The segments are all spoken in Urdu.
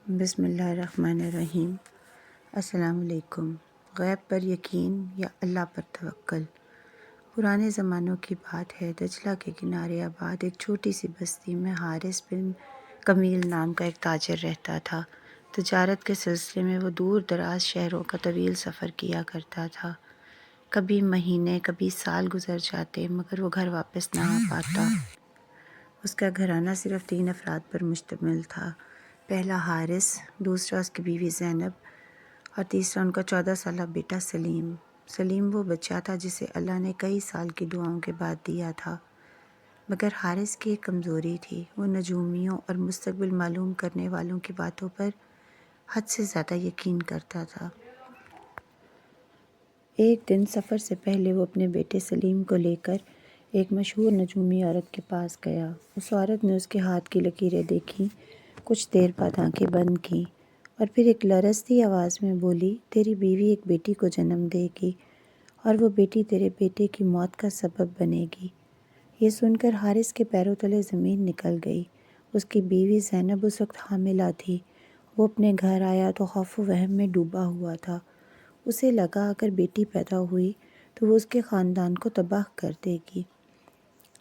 بسم اللہ الرحمن الرحیم۔ السلام علیکم۔ غیب پر یقین یا اللہ پر توکل۔ پرانے زمانوں کی بات ہے، دجلہ کے کنارے آباد ایک چھوٹی سی بستی میں حارث بن کمیل نام کا ایک تاجر رہتا تھا۔ تجارت کے سلسلے میں وہ دور دراز شہروں کا طویل سفر کیا کرتا تھا۔ کبھی مہینے کبھی سال گزر جاتے مگر وہ گھر واپس نہ آ پاتا۔ اس کا گھرانہ صرف 3 افراد پر مشتمل تھا۔ پہلا حارث، دوسرا اس کی بیوی زینب اور تیسرا ان کا 14 سالہ بیٹا سلیم۔ سلیم وہ بچہ تھا جسے اللہ نے کئی سال کی دعاؤں کے بعد دیا تھا، مگر حارث کی ایک کمزوری تھی، وہ نجومیوں اور مستقبل معلوم کرنے والوں کی باتوں پر حد سے زیادہ یقین کرتا تھا۔ ایک دن سفر سے پہلے وہ اپنے بیٹے سلیم کو لے کر ایک مشہور نجومی عورت کے پاس گیا۔ اس عورت نے اس کے ہاتھ کی لکیریں دیکھیں، کچھ دیر بعد آنکھیں بند کیں اور پھر ایک لرزتی آواز میں بولی، تیری بیوی ایک بیٹی کو جنم دے گی اور وہ بیٹی تیرے بیٹے کی موت کا سبب بنے گی۔ یہ سن کر حارث کے پیروں تلے زمین نکل گئی۔ اس کی بیوی زینب اس وقت حاملہ تھی۔ وہ اپنے گھر آیا تو خوف و وہم میں ڈوبا ہوا تھا۔ اسے لگا اگر بیٹی پیدا ہوئی تو وہ اس کے خاندان کو تباہ کر دے گی۔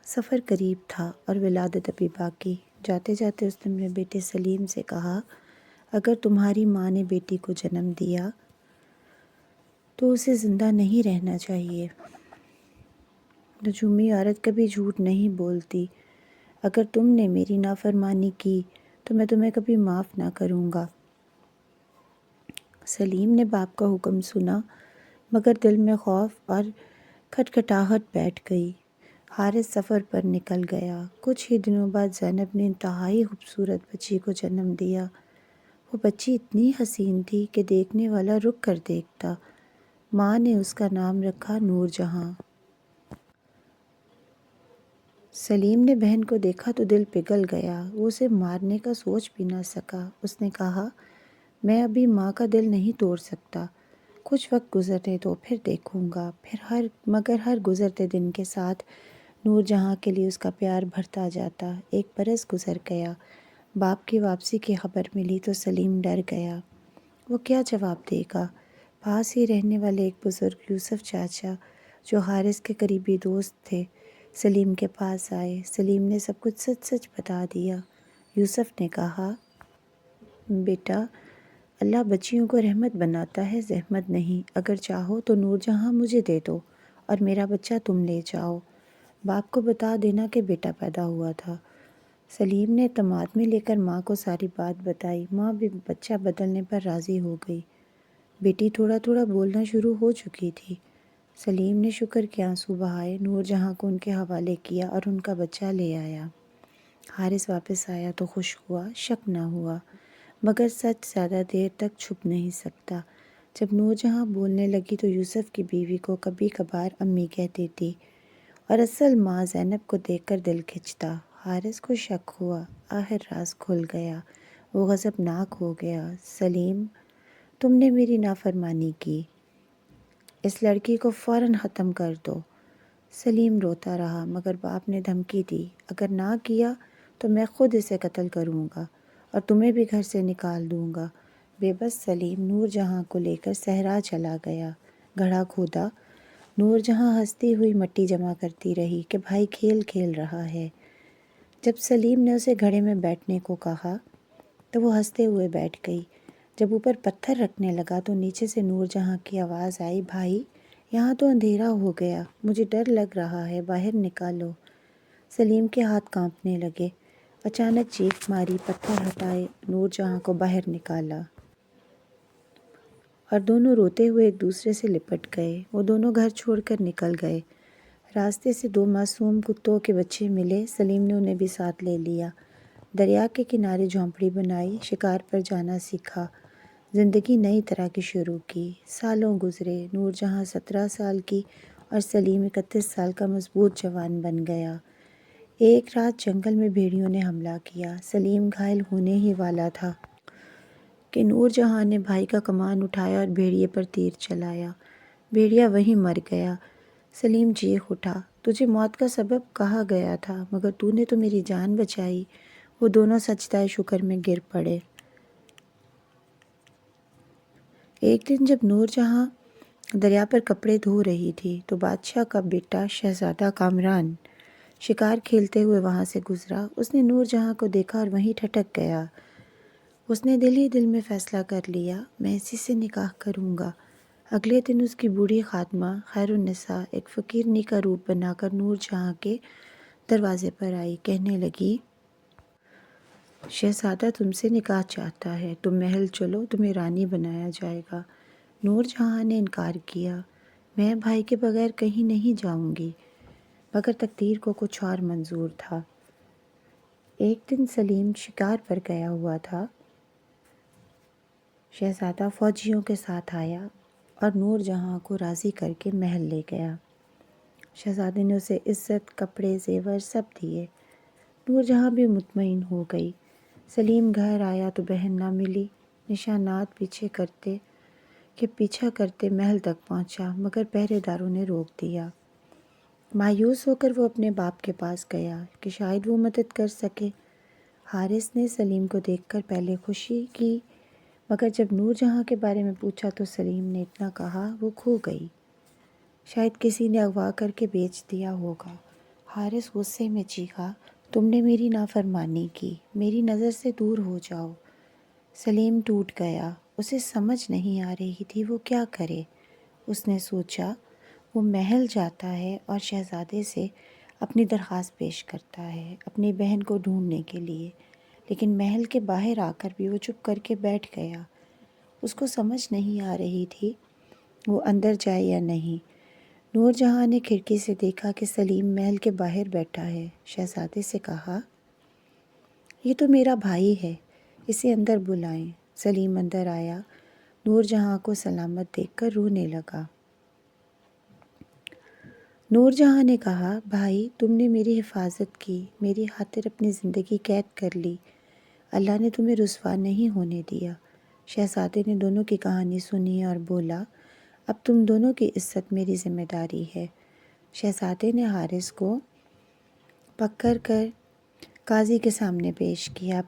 سفر قریب تھا اور ولادت ابھی باقی۔ جاتے جاتے اس نے اپنے بیٹے سلیم سے کہا، اگر تمہاری ماں نے بیٹی کو جنم دیا تو اسے زندہ نہیں رہنا چاہیے۔ نجومی عورت کبھی جھوٹ نہیں بولتی۔ اگر تم نے میری نافرمانی کی تو میں تمہیں کبھی معاف نہ کروں گا۔ سلیم نے باپ کا حکم سنا مگر دل میں خوف اور کھٹکھٹاہٹ بیٹھ گئی۔ حارث سفر پر نکل گیا۔ کچھ ہی دنوں بعد زینب نے انتہائی خوبصورت بچی کو جنم دیا۔ وہ بچی اتنی حسین تھی کہ دیکھنے والا رک کر دیکھتا۔ ماں نے اس کا نام رکھا نور جہاں۔ سلیم نے بہن کو دیکھا تو دل پگھل گیا۔ وہ اسے مارنے کا سوچ بھی نہ سکا۔ اس نے کہا، میں ابھی ماں کا دل نہیں توڑ سکتا، کچھ وقت گزرنے دو پھر دیکھوں گا۔ مگر ہر گزرتے دن کے ساتھ نور جہاں کے لیے اس کا پیار بڑھتا جاتا۔ ایک برس گزر گیا۔ باپ کی واپسی کی خبر ملی تو سلیم ڈر گیا۔ وہ کیا جواب دے گا؟ پاس ہی رہنے والے ایک بزرگ یوسف چاچا جو حارث کے قریبی دوست تھے، سلیم کے پاس آئے۔ سلیم نے سب کچھ سچ سچ بتا دیا۔ یوسف نے کہا، بیٹا، اللہ بچیوں کو رحمت بناتا ہے، زحمت نہیں۔ اگر چاہو تو نور جہاں مجھے دے دو اور میرا بچہ تم لے جاؤ۔ باپ کو بتا دینا کہ بیٹا پیدا ہوا تھا۔ سلیم نے اعتماد میں لے کر ماں کو ساری بات بتائی۔ ماں بھی بچہ بدلنے پر راضی ہو گئی۔ بیٹی تھوڑا تھوڑا بولنا شروع ہو چکی تھی۔ سلیم نے شکر کے آنسو بہائے، نور جہاں کو ان کے حوالے کیا اور ان کا بچہ لے آیا۔ حارث واپس آیا تو خوش ہوا، شک نہ ہوا، مگر سچ زیادہ دیر تک چھپ نہیں سکتا۔ جب نور جہاں بولنے لگی تو یوسف کی بیوی کو کبھی کبھار امی کہتی تھی اور اصل ماں زینب کو دیکھ کر دل کھنچتا۔ حارث کو شک ہوا، آخر راز کھل گیا۔ وہ غضبناک ہو گیا۔ سلیم، تم نے میری نافرمانی کی، اس لڑکی کو فوراً ختم کر دو۔ سلیم روتا رہا مگر باپ نے دھمکی دی، اگر نہ کیا تو میں خود اسے قتل کروں گا اور تمہیں بھی گھر سے نکال دوں گا۔ بے بس سلیم نور جہاں کو لے کر صحرا چلا گیا۔ گڑھا کھودا۔ نور جہاں ہنستی ہوئی مٹی جمع کرتی رہی کہ بھائی کھیل کھیل رہا ہے۔ جب سلیم نے اسے گھڑے میں بیٹھنے کو کہا تو وہ ہنستے ہوئے بیٹھ گئی۔ جب اوپر پتھر رکھنے لگا تو نیچے سے نور جہاں کی آواز آئی، بھائی یہاں تو اندھیرا ہو گیا، مجھے ڈر لگ رہا ہے، باہر نکالو۔ سلیم کے ہاتھ کانپنے لگے۔ اچانک چیخ ماری، پتھر ہٹائے، نور جہاں کو باہر نکالا اور دونوں روتے ہوئے ایک دوسرے سے لپٹ گئے۔ وہ دونوں گھر چھوڑ کر نکل گئے۔ راستے سے 2 معصوم کتوں کے بچے ملے۔ سلیم نے انہیں بھی ساتھ لے لیا۔ دریا کے کنارے جھونپڑی بنائی، شکار پر جانا سیکھا، زندگی نئی طرح کی شروع کی۔ سالوں گزرے۔ نور جہاں 17 سال کی اور سلیم 31 سال کا مضبوط جوان بن گیا۔ ایک رات جنگل میں بھیڑیوں نے حملہ کیا۔ سلیم گھائل ہونے ہی والا تھا کہ نور جہاں نے بھائی کا کمان اٹھایا اور بھیڑیے پر تیر چلایا۔ بھیڑیا وہیں مر گیا۔ سلیم چیخ اٹھا، تجھے موت کا سبب کہا گیا تھا مگر تو نے تو میری جان بچائی۔ وہ دونوں سجدہ شکر میں گر پڑے۔ ایک دن جب نور جہاں دریا پر کپڑے دھو رہی تھی تو بادشاہ کا بیٹا شہزادہ کامران شکار کھیلتے ہوئے وہاں سے گزرا۔ اس نے نور جہاں کو دیکھا اور وہیں ٹھٹک گیا۔ اس نے دل ہی دل میں فیصلہ کر لیا، میں اسی سے نکاح کروں گا۔ اگلے دن اس کی بوڑھی خادمہ خیر النساء ایک فقیرنی کا روپ بنا کر نور جہاں کے دروازے پر آئی، کہنے لگی، شہزادہ تم سے نکاح چاہتا ہے، تم محل چلو، تمہیں رانی بنایا جائے گا۔ نور جہاں نے انکار کیا، میں بھائی کے بغیر کہیں نہیں جاؤں گی، مگر تقدیر کو کچھ اور منظور تھا۔ ایک دن سلیم شکار پر گیا ہوا تھا۔ شہزادہ فوجیوں کے ساتھ آیا اور نور جہاں کو راضی کر کے محل لے گیا۔ شہزادے نے اسے عزت، کپڑے، زیور سب دیے۔ نور جہاں بھی مطمئن ہو گئی۔ سلیم گھر آیا تو بہن نہ ملی۔ نشانات پیچھا کرتے محل تک پہنچا، مگر پہرے داروں نے روک دیا۔ مایوس ہو کر وہ اپنے باپ کے پاس گیا کہ شاید وہ مدد کر سکے۔ حارث نے سلیم کو دیکھ کر پہلے خوشی کی، مگر جب نور جہاں کے بارے میں پوچھا تو سلیم نے اتنا کہا، وہ کھو گئی، شاید کسی نے اغوا کر کے بیچ دیا ہوگا۔ حارث غصے میں چیخا، تم نے میری نافرمانی کی، میری نظر سے دور ہو جاؤ۔ سلیم ٹوٹ گیا، اسے سمجھ نہیں آ رہی تھی وہ کیا کرے۔ اس نے سوچا وہ محل جاتا ہے اور شہزادے سے اپنی درخواست پیش کرتا ہے اپنی بہن کو ڈھونڈنے کے لیے، لیکن محل کے باہر آ کر بھی وہ چپ کر کے بیٹھ گیا۔ اس کو سمجھ نہیں آ رہی تھی وہ اندر جائے یا نہیں۔ نور جہاں نے کھڑکی سے دیکھا کہ سلیم محل کے باہر بیٹھا ہے۔ شہزادے سے کہا، یہ تو میرا بھائی ہے، اسے اندر بلائیں۔ سلیم اندر آیا، نور جہاں کو سلامت دیکھ کر رونے لگا۔ نور جہاں نے کہا، بھائی تم نے میری حفاظت کی، میری خاطر اپنی زندگی قید کر لی، اللہ نے تمہیں رسوا نہیں ہونے دیا۔ شہزادے نے دونوں کی کہانی سنی اور بولا، اب تم دونوں کی عزت میری ذمہ داری ہے۔ شہزادے نے حارث کو پکڑ کر قاضی کے سامنے پیش کیا۔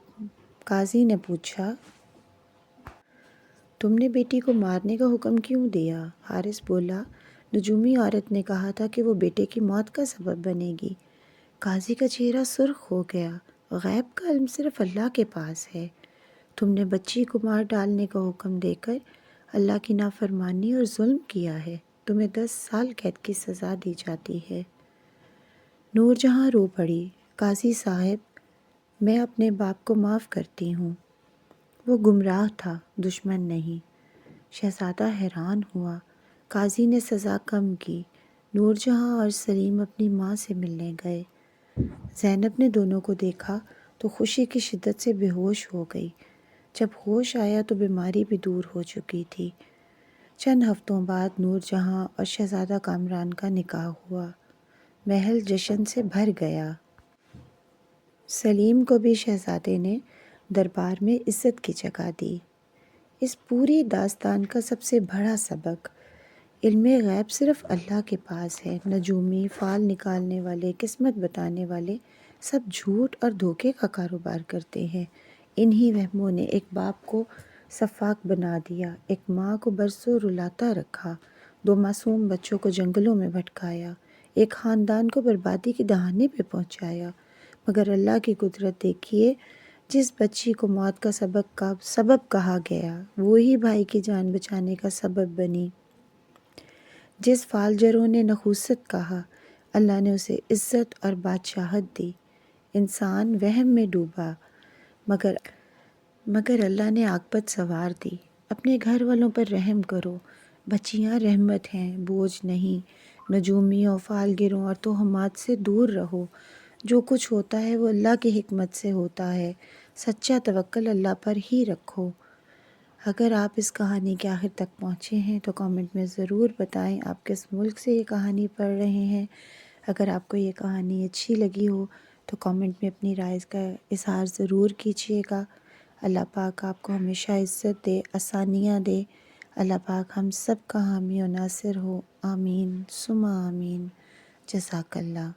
قاضی نے پوچھا، تم نے بیٹی کو مارنے کا حکم کیوں دیا؟ حارث بولا، نجومی عورت نے کہا تھا کہ وہ بیٹے کی موت کا سبب بنے گی۔ قاضی کا چہرہ سرخ ہو گیا، غیب کا علم صرف اللہ کے پاس ہے۔ تم نے بچی کو مار ڈالنے کا حکم دے کر اللہ کی نافرمانی اور ظلم کیا ہے، تمہیں 10 سال قید کی سزا دی جاتی ہے۔ نور جہاں رو پڑی، قاضی صاحب میں اپنے باپ کو معاف کرتی ہوں، وہ گمراہ تھا، دشمن نہیں۔ شہزادہ حیران ہوا۔ قاضی نے سزا کم کی۔ نور جہاں اور سلیم اپنی ماں سے ملنے گئے۔ زینب نے دونوں کو دیکھا تو خوشی کی شدت سے بے ہوش ہو گئی۔ جب ہوش آیا تو بیماری بھی دور ہو چکی تھی۔ چند ہفتوں بعد نور جہاں اور شہزادہ کامران کا نکاح ہوا۔ محل جشن سے بھر گیا۔ سلیم کو بھی شہزادے نے دربار میں عزت کی جگہ دی۔ اس پوری داستان کا سب سے بڑا سبق، علم غیب صرف اللہ کے پاس ہے۔ نجومی، فال نکالنے والے، قسمت بتانے والے سب جھوٹ اور دھوکے کا کاروبار کرتے ہیں۔ انہی وہموں نے ایک باپ کو سفاک بنا دیا، ایک ماں کو برسوں رلاتا رکھا، 2 معصوم بچوں کو جنگلوں میں بھٹکایا، ایک خاندان کو بربادی کے دہانے پہ پہنچایا۔ مگر اللہ کی قدرت دیکھیے، جس بچی کو موت کا سبب کہا گیا وہی بھائی کی جان بچانے کا سبب بنی۔ جس فالجروں نے نحوست کہا، اللہ نے اسے عزت اور بادشاہت دی۔ انسان وہم میں ڈوبا، مگر اللہ نے عاقبت سنوار دی۔ اپنے گھر والوں پر رحم کرو، بچیاں رحمت ہیں، بوجھ نہیں۔ نجومیوں، فالگروں اور توہمات سے دور رہو۔ جو کچھ ہوتا ہے وہ اللہ کی حکمت سے ہوتا ہے، سچا توکل اللہ پر ہی رکھو۔ اگر آپ اس کہانی کے آخر تک پہنچے ہیں تو کامنٹ میں ضرور بتائیں آپ کس ملک سے یہ کہانی پڑھ رہے ہیں۔ اگر آپ کو یہ کہانی اچھی لگی ہو تو کامنٹ میں اپنی رائے کا اظہار ضرور کیجیے گا۔ اللہ پاک آپ کو ہمیشہ عزت دے، آسانیاں دے۔ اللہ پاک ہم سب کا حامی و ناصر ہو، آمین ثم آمین۔ جزاک اللہ۔